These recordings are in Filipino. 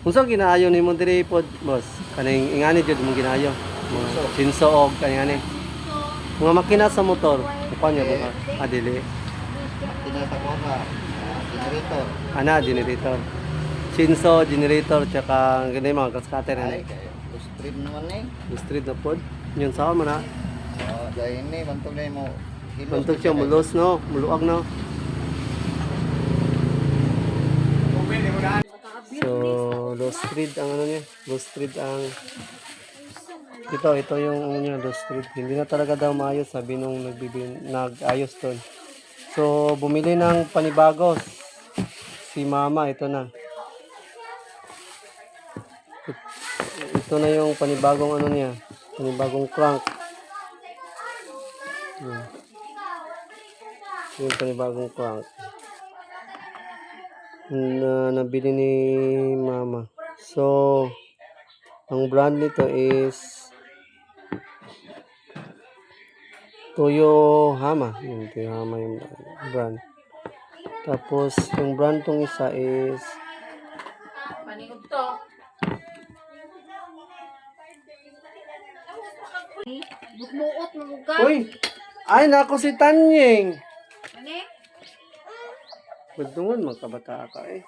Unsang ginaayo nimo diri pod, boss? Kaning ingani jud mo ginaayo. Mga chinso og kaning ani. Mga makina sa motor. Kuan niya mga adili. Tinatakbo ka. Generator. Ana generator. Chinso, generator, tsaka ganyan mga kaskater Ay, ani. kayo. Street naman eh. Street na pod. Yun sa mo na. Dahil ini, bantog na mo. Bantog siya mulos no, muluag no. So, low street ang ano niya. Low street ang ito yung ano niya, low street. Hindi na talaga daw maayos sabi nung nag-ayos doon. So, bumili ng panibagos. Si mama, ito na. Ito na yung panibagong ano niya. Panibagong crank. Yan. Yung panibagong crank. Na nabili ni mama. So, ang brand nito is Toyohama. Yung Toyohama yung brand. Tapos, yung brand tong isa is Paningod to. Bukmuot mo ka. Uy! Ay, nako si Tanying! Ani? Pagtungon, magkabata ka eh.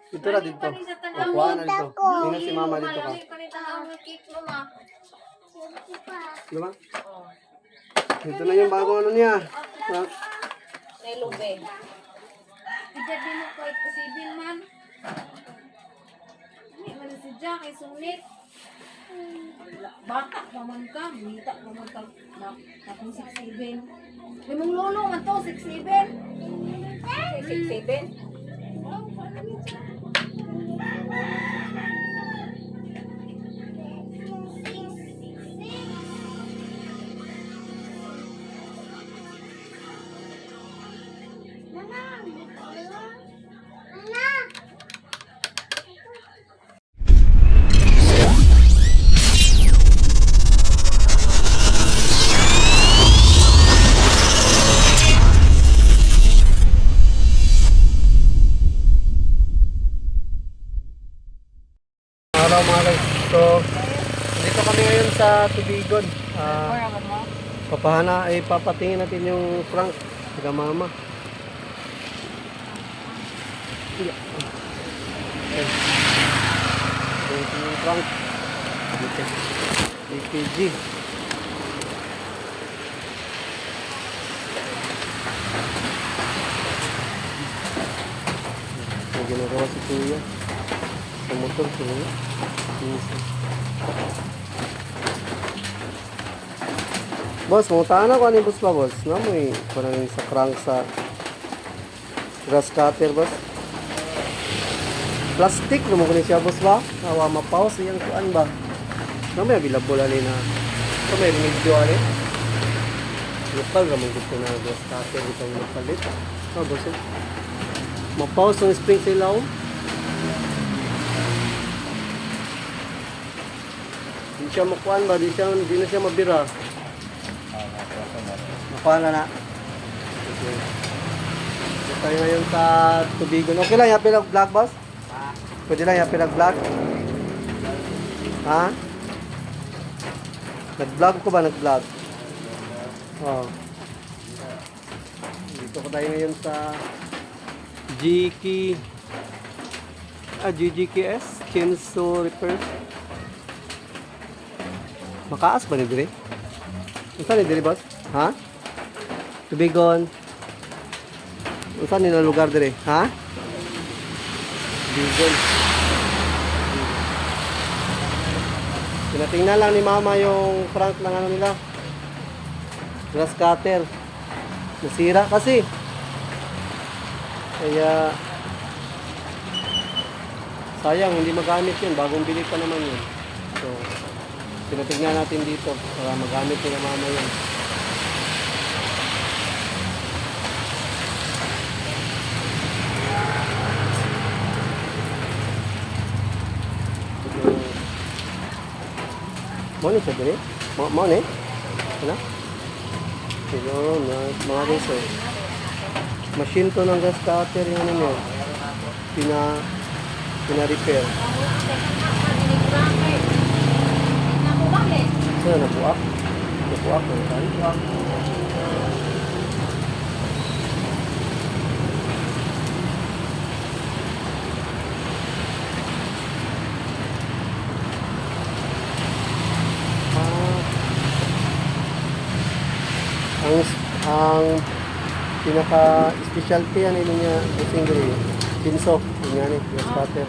Dito na dito. Kuha na dito. Sino si mama dito ka? Kanita ang cake mo ma. Diba? Dito na yung bagong ano niya. Nelube. Ija din mo kahit posibil man. Hindi man si Jack ay sunit. Bata pa man ka, minta pa man ka na akong 6'7". Limong lolo man to, 6'7". 6'7"? Araw mga guys. So, dito kami ngayon sa Tubigon. Papatingin natin yung Frank. Taga mama. Okay. Ito yung Frank. Dito. AKG. May ginagawa si Kuya. Sa motor ko. Boss, muntaan ako ano yung boss pa, boss? Namoy, parang sa crank sa grass cutter, boss. Plastic, naman ko siya, boss ba? Nawa, mapause, yung kuan ba? Namoy, available alin na. Ito may medyo alin. Lokal, naman gusto na grass cutter, itong mapalit. Boss, mapause ang spring sila, oh. Hindi siya makuhaan ba? Hindi na siya mabira. Makuhaan na na. Okay. So, tayo ngayon sa Tubigon. Okay lang, happy lang vlog, boss? Pwede lang, happy lang vlog? Ha? Nag-vlog ko ba? Nag-vlog? Oo. Dito ko tayo ngayon sa GGKS Chainsaw Repair. Makaas ba ni dire? Saan ni dire, boss? Ha? Tubigon. Saan ni na lugar dire? Ha? Tubigon. Tinatingnan lang ni mama yung crank ng ano nila. Grass cutter. Nasira kasi. Kaya sayang, hindi magamit yun. Bagong bili pa naman yun. So, tinatignan natin dito para magamit nila mama yun. Mo siya dali? Mo ni? Ano? Siguro na mga reso. Machine to ng gas cutter yung ano niya. pina-repair. Nakubalik. So, nabuak. Nabuak ng tali. Ang pinaka specialty yan ini niya using gray pinso yun nga ni yung cutter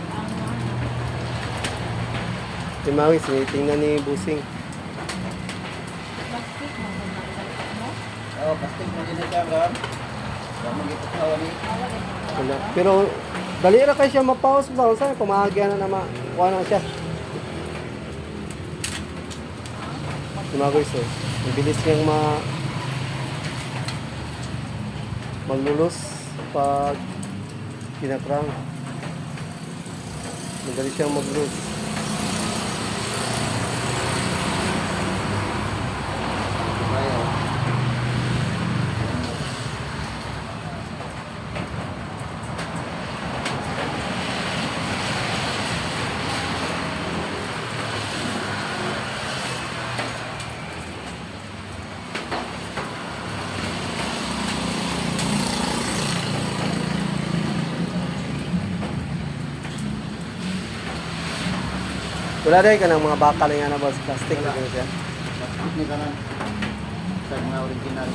timawis tingnan ni busing Plastic mo kung nakabalik mo. Oh, plastic mo din siya, Bram. Bram, mag-ipatawa ni. wala. Pero dali ra kay siya ma-pause ba unsa pamahagyan na naman kuha na siya timawis eh ang bilis niyang maglulos pag kinakrang. Madali siyang maglulos. Ayaw. Wala rin ka ng mga bakal nga na boss plastic na Wala. siya. Plastic ni kanan. Sa mga original.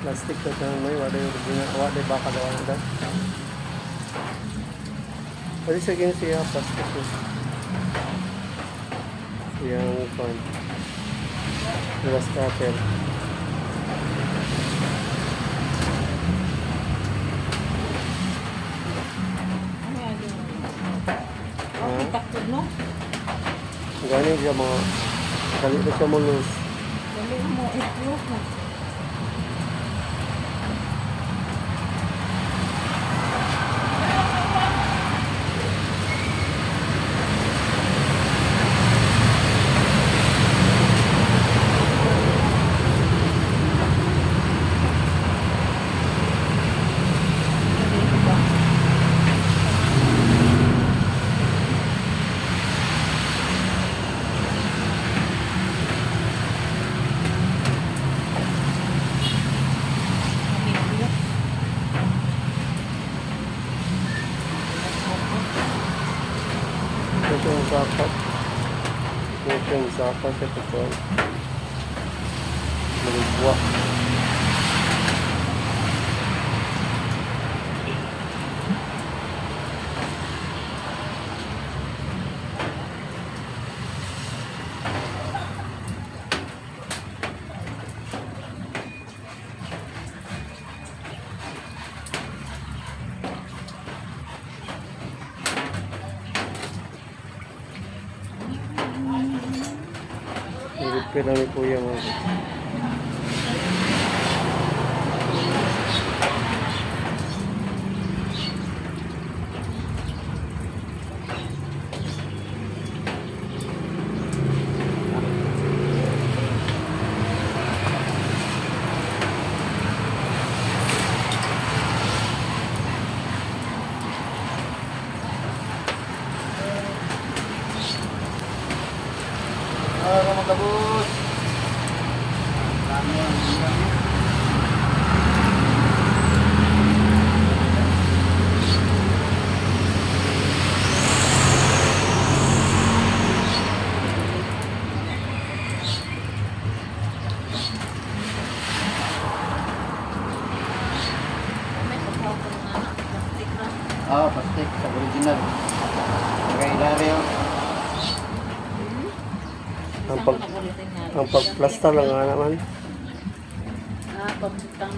Plastic to tanong mo wala yung original wala yung bakal gawa na daw. Pwede siya siya plastic yun. Yung phone. Glass cutter. Ano yan yun? Okay, takod no? Galing siya mga dali na siya mulus. Dali mo, i-proof na. Ito yung sapat. Ito yung sapat siya ito. Maligwa. Repair lang ni Kuya mo. Mga kabus. Dami yan. May kapaw ko ng anak. Plastic na. Ah, plastic sa original. Kaya ilari yun. Ang Isang pag- nagulitin nga. Ang pagplaster lang nga naman. Ah, pagbutang.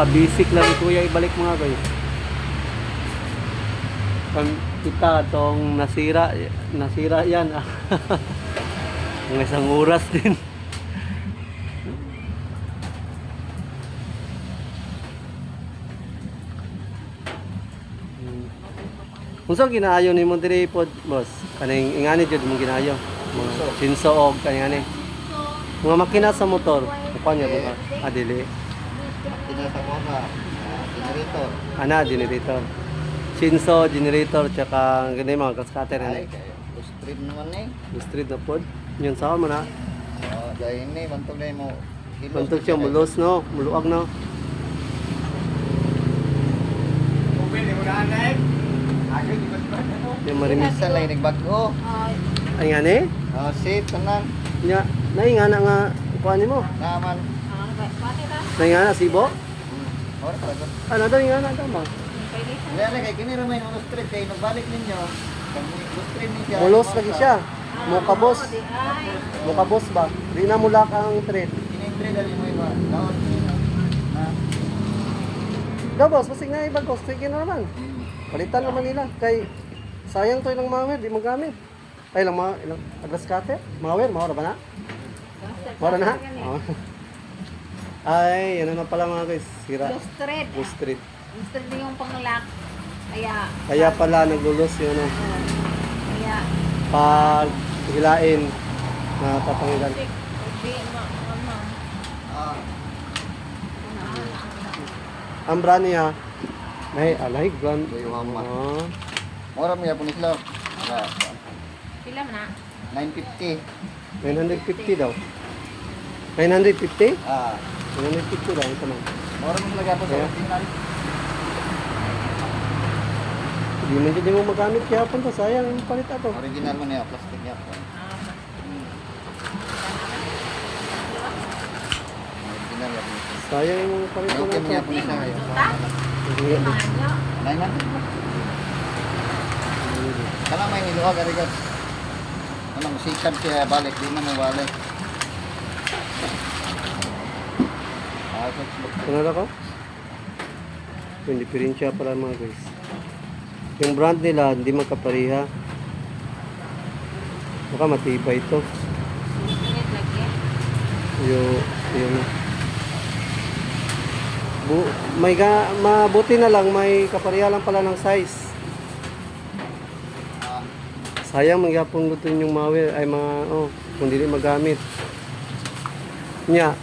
Napaka-basic lang ni Kuya ibalik mga guys. Kita itong nasira yan. Mga isang oras din. Kung saan ginaayo ni mo diri pod, boss? Kaning ingani jud mo ginaayo. Mga sinso og kaning ani. Mga makina sa motor. Kuan niya mga adili. Tinatawag na generator. Ana generator. Sinso, generator, tsaka ganyan mga gas cutter Ay, ani. street naman eh. Street na pod. Yun sa mo na. Dahil ini, bantog na mo. Bantog siya mulos no, muluag no. Yung marimis. Minsan lang nagbago. Ay nga ni? Safe, tanan. Nya, nay nga na nga kuan nimo. Naman. Nay nga na sibo. Or, talaga. Ano daw nga na tama. Wala na kay kini ramay ng street kay nagbalik ninyo. Kag street ni siya. Mulos lagi siya. Muka boss. Muka boss ba? Di na mulak ang thread. Kini dali mo iba. Daot na. Daw boss, pasig na ibang cost na naman. Palitan naman nila kay sayang to ilang mawir, di magamit. Ay ilang ilang aglas cutter, mawir, mawara ba na? Mawara na? Oh. Ay, yan na pala mga guys, sira. Lost thread. Lost thread. Lost thread din yung panglock. Kaya pala naglulos yun ano. Kaya, Pag hilain na tapangilan. Ah, Ang brand niya, alay, brand. Kuya Mama. Ah, Mura mo yapon isla. pila man na? 950. 950 daw. 950? Ah, 950 daw, ito lang. mura mo talaga po sa Yeah. original. Hindi mo magamit kaya po sayang yung palit ato. Original mo niya, plastic niya po. Original yan. Sayang yung palit ko Okay mo niya na po niya ngayon. Manyo. 900. Kana may niluwag arigat. Anong sikad siya balik, di man balik. Ano ko? Yung diferensya pala mga guys. Yung brand nila hindi magkapariha. Baka matibay ito. Init lagi. Yung mabuti na lang may kapariha lang pala ng size. Sayang magyapon gutin yung mawir ay mga kung dili magamit. Nya,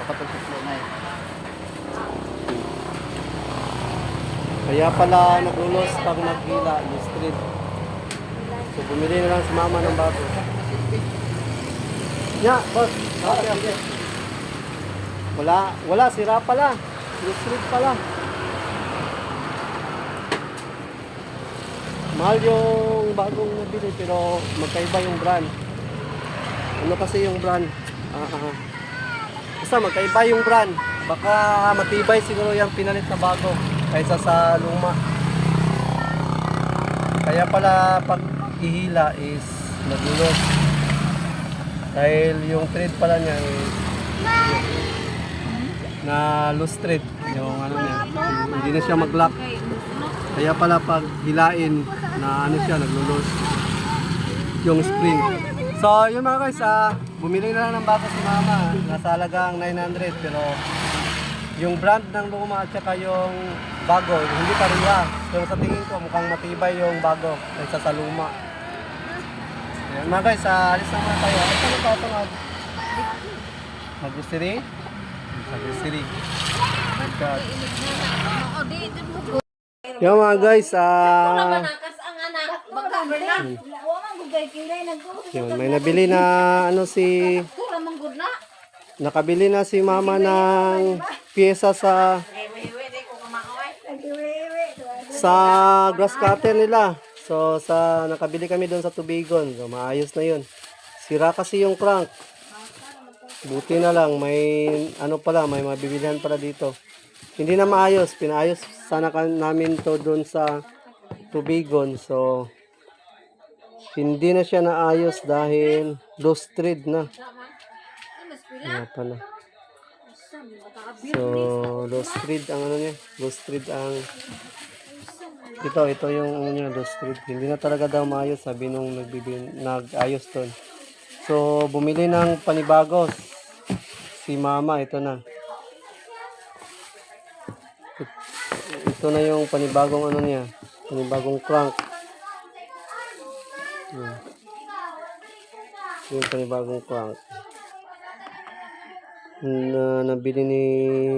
Kapatid sa flow na kaya pala naglulos pag naghila yung street. So bumili na lang si mama ng bago. Nya, boss. Okay. Wala, sira pala. Yung street pala. Mahal yung bagong nabili pero magkaiba yung brand. Ano kasi yung brand? Basta magkaiba yung brand. Baka matibay siguro yung pinalit na bago kaysa sa luma. Kaya pala pag ihila is nagulot. Dahil yung thread pala niya is na loose thread. Yung ano niya, hindi na siya mag-lock. Kaya pala pag hilain na ano siya, naglulos yung spring. So yun mga guys, bumili na lang ng bago si mama. Nasa halagang 900 pero yung brand ng luma at saka yung bago, hindi pareha. Pero sa tingin ko mukhang matibay yung bago kaysa sa luma. Ayan mga guys, alis na muna tayo. Ito na ito mag-grocery? Sa grocery. Yan mga guys, yun, may nabili na nakabili na si mama ng pyesa sa grass cutter nila. So nakabili kami doon sa Tubigon. So maayos na yun. Sira kasi yung crank. Buti na lang may may mabibilihan pala dito. Hindi na maayos, pinaayos sana namin to doon sa Tubigon. So hindi na siya naayos dahil loose thread na. Pala. So, low street ang ano niya. Low street ang... Ito yung ano niya, low street. Hindi na talaga daw maayos, sabi nung nag-ayos doon. So, bumili ng panibagos. Si mama, ito na. Ito na yung panibagong ano niya. Panibagong crank. Yan. Yung panibagong crank. Na nabili ni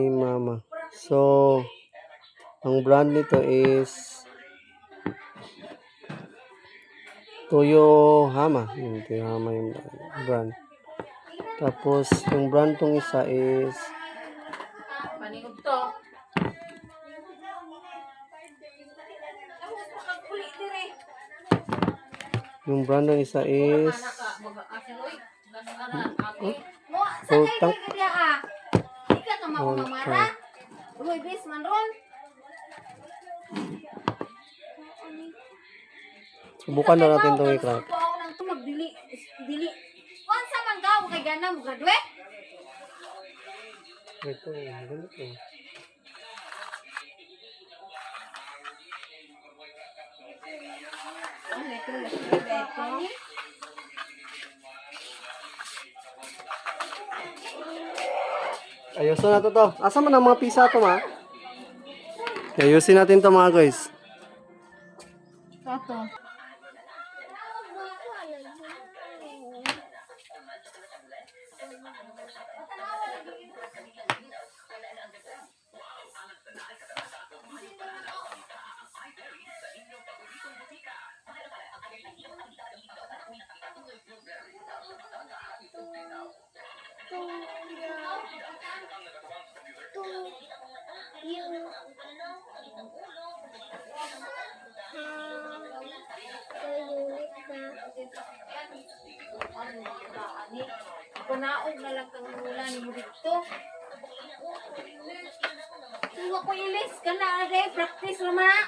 mama. So, ang brand nito is Toyohama. Yung Toyohama yung brand. Tapos, yung brand tong isa is Paningod to. Pagkuli dire. yung brand ng isa is Mo sa Full kay tank. kaya ah. Di ka ka mamamara. Uy, bis man ron. subukan na natin itong i-crank. Ako nang magdili dili. Onsa man gaw kay gana mo graduate? Ito, ganito. Ano ito? Ayusin natin to. Asa man ang mga pisa to, ma? Ayusin natin to, mga guys. Ito. Panaog na lang kang mula ni mo dito. Tuwa ko ilis ka na ade, practice naman na.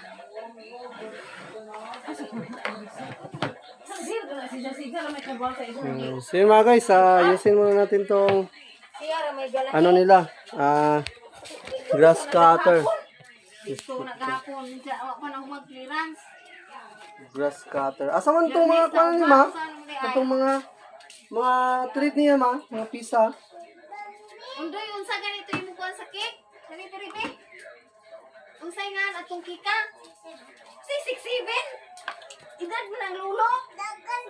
So yun mga guys, ayusin muna natin tong Siyara may gala. ano nila, grass cutter. Gusto na kahapon, ako pa na mag-clearance. Grass cutter. Asa man itong mga kuwan ni ma? Itong mga treat niya, ma? Mga pisa. Undoy, unsa ganito yung mukuan sa cake? Ganito rin eh. Unsay nga atong kika? Si 6'7"? Edad mo ng lulo? Dagan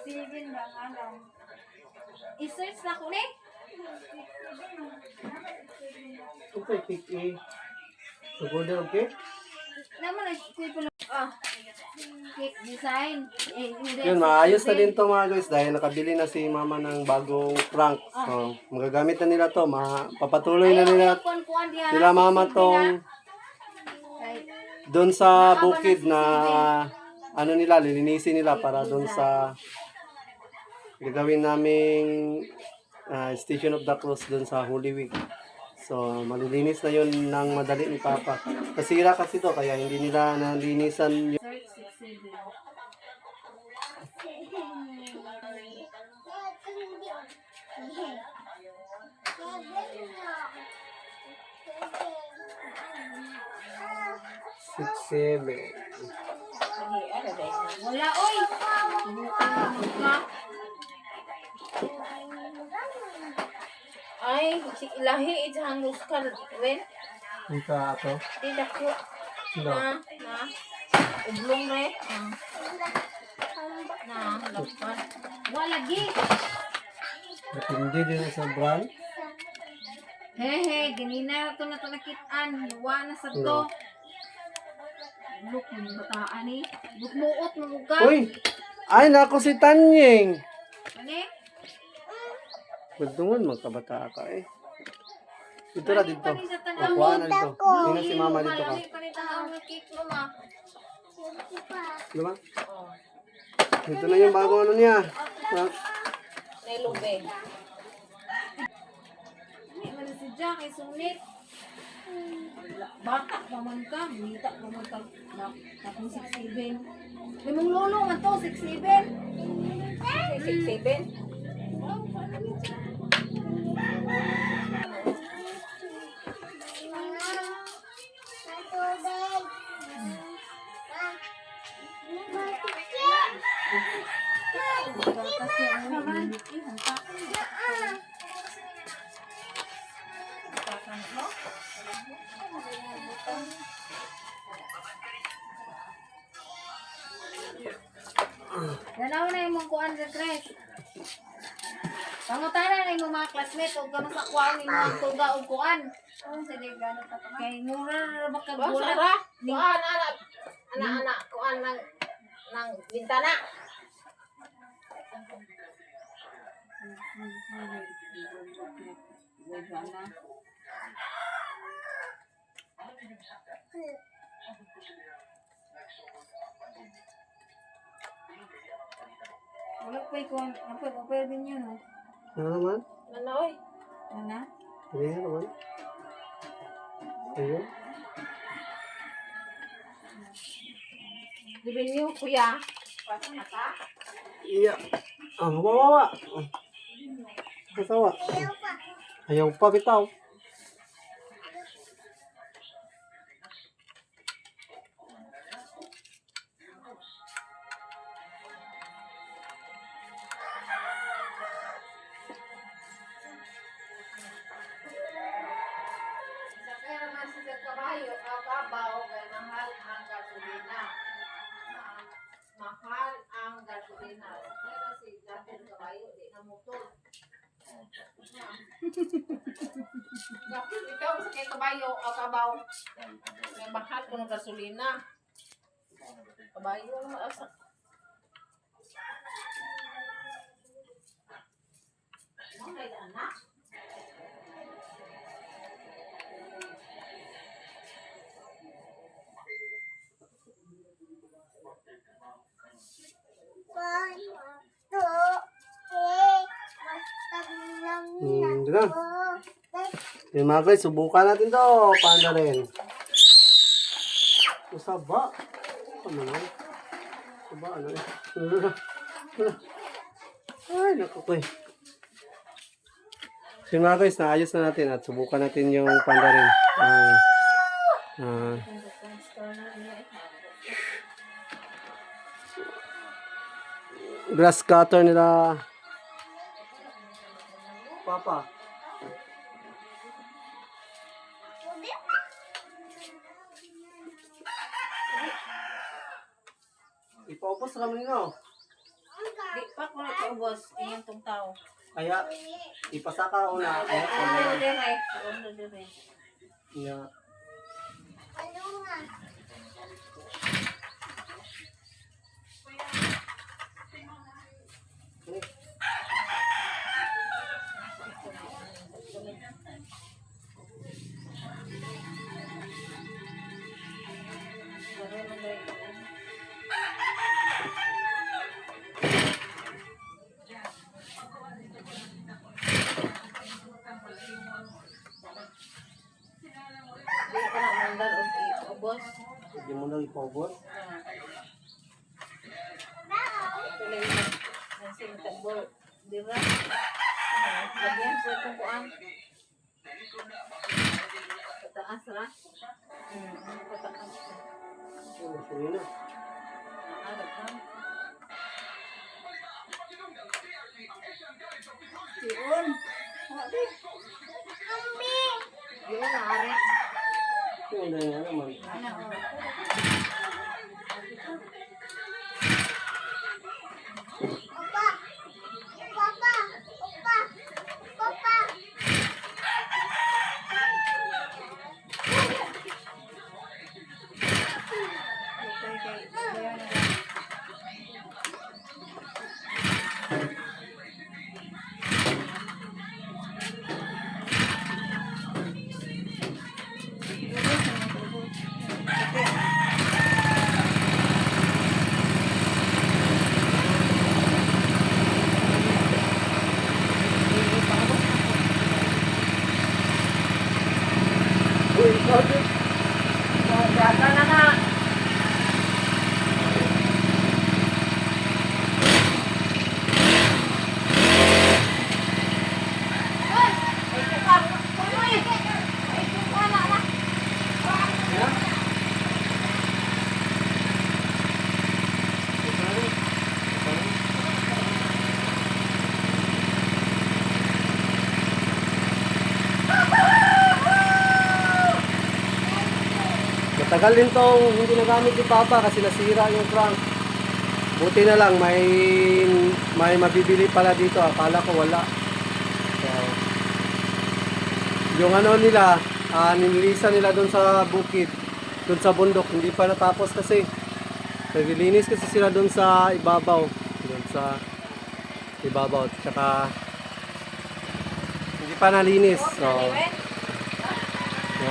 6'7" ba nga lang? I-search na ko ni? Okay, pick A. Sugoda, okay? Naman na, kuya pala. Cake design. Yun, maayos na din to mga guys dahil nakabili na si mama ng bagong crank. So, magagamit na nila to. Papatuloy na nila mama tong doon sa bukid na ano nila, lilinisin nila para doon sa gagawin naming Station of the Cross doon sa Holy Week. So, malilinis na yun ng madali ni Papa. Kasira kasi to, kaya hindi nila nalinisan yun. Search 6'7". Six, seven. Wala, oy! Ay, si ilahi ijang luskal rin. Ika ato. Tidak ko. No. Na. Ublong re. Na, lapan. Wala lagi. Matindi din sa brand. Hehe, ganina to na to nakitaan. Luwa na sa to. Look, yung bataan eh. Bukmuot mo ka. Uy! Ay, nako si Tanying! Ano eh? Magtungon, magkabata ka eh. Dito na dito. Ang Kuha na dito. Sino si mama dito ka? Malaki pa rin ang cake mo ma. Diba? Dito na yung bago ano niya. Nelube. Hindi man si Jack, ay sunit. Bata naman ka, minta naman ka na tapos 6'7". May mong lolo man to, 6'7". 6'7"? Ganaw na yung mga kuan sa tres. Pangutana na yung mga classmate o gano'n sa kuan yung mga tuga o kuan. Kay mura ba ka Ba, gula? Sara? Kuan, anak, kuan ng bintana. Wala pa kuan, apa din yun, no? Ano naman? Ano, oy? Ano? Hindi naman. Ayun. Dibin niyo, kuya. Iya. Ah, mawawa. Kasawa. Ayaw pa bitaw. Sakay naman sa kabayo, kababaw, kay mahal ang gasolina. Mahal ang gasolina. Kaya si dating kabayo, di na motor. Dapat ikaw sa kay kabayo, kabaw. May mahal ko ng gasolina. Kabayo, asa. Mga anak. Hindi na. Yung mga guys, subukan natin to. Panda rin. Masaba. Ano na? Masaba, ano eh. Ay, naku ko eh. So yung mga guys, naayos na natin at subukan natin yung panda rin. Grass cutter nila. Papa. Ipaupos lang nyo. Di pa ko na ito, boss. Iyan tong tao. Kaya, ipasaka una. Kaya, Ano dire? Ano dire? yeah. Di ka na mandal o boss. Hindi mo lang ipaubos. Tuloy na. Nasin tagbol. Dira. Lagyan sa itong kuan. Pataas ra. Pataas. Sige na. Arap ka. Yun. Yun, naari. Yung na nga naman. Ano? Uy, bakit? Jaga na na. Matagal din tong hindi nagamit ni Papa kasi nasira yung crank. Buti na lang may mabibili pala dito. Akala ko wala. So, yung ano nila, nililisan nila doon sa bukid, doon sa bundok, hindi pa natapos kasi. Naglilinis kasi sila doon sa ibabaw. Doon sa ibabaw. Tsaka hindi pa nalinis. So,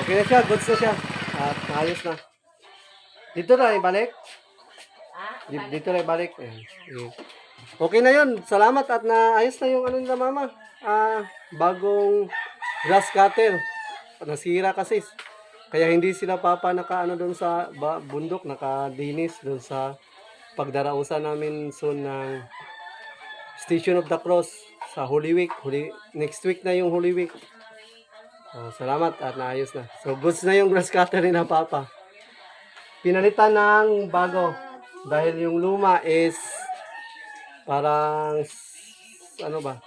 okay na siya, goods na siya. At ayos na. Dito na ibalik. Dito na ibalik. Ayan. Okay na yun. Salamat at naayos na yung ano nila mama. Bagong grass cutter. Nasira kasi. Kaya hindi sila Papa nakaano doon sa bundok, nakadinis doon sa pagdarausan namin soon ng Station of the Cross sa Holy Week. Next week na yung Holy Week. Salamat at naayos na. So goods na yung grass cutter ni na Papa. Pinalitan ng bago dahil yung luma is parang ano ba?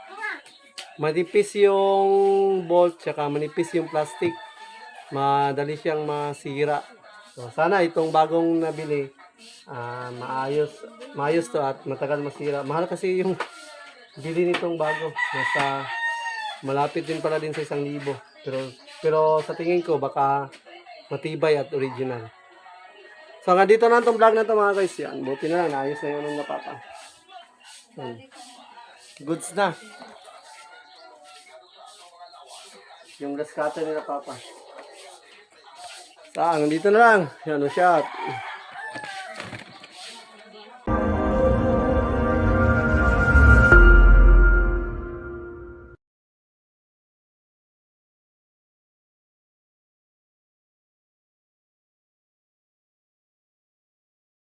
Manipis yung bolt tsaka manipis yung plastic. Madali siyang masira. So sana itong bagong nabili maayos to at matagal masira. Mahal kasi yung bili nitong bago. Nasa malapit din pala din sa 1,000. Pero sa tingin ko baka matibay at original. So hanggang dito na itong vlog na ito mga guys. Yan. Buti na lang. Naayos na yun ng napapa. Goods na. Yung grass cutter nila Papa. Hanggang dito na lang. Yan o siya.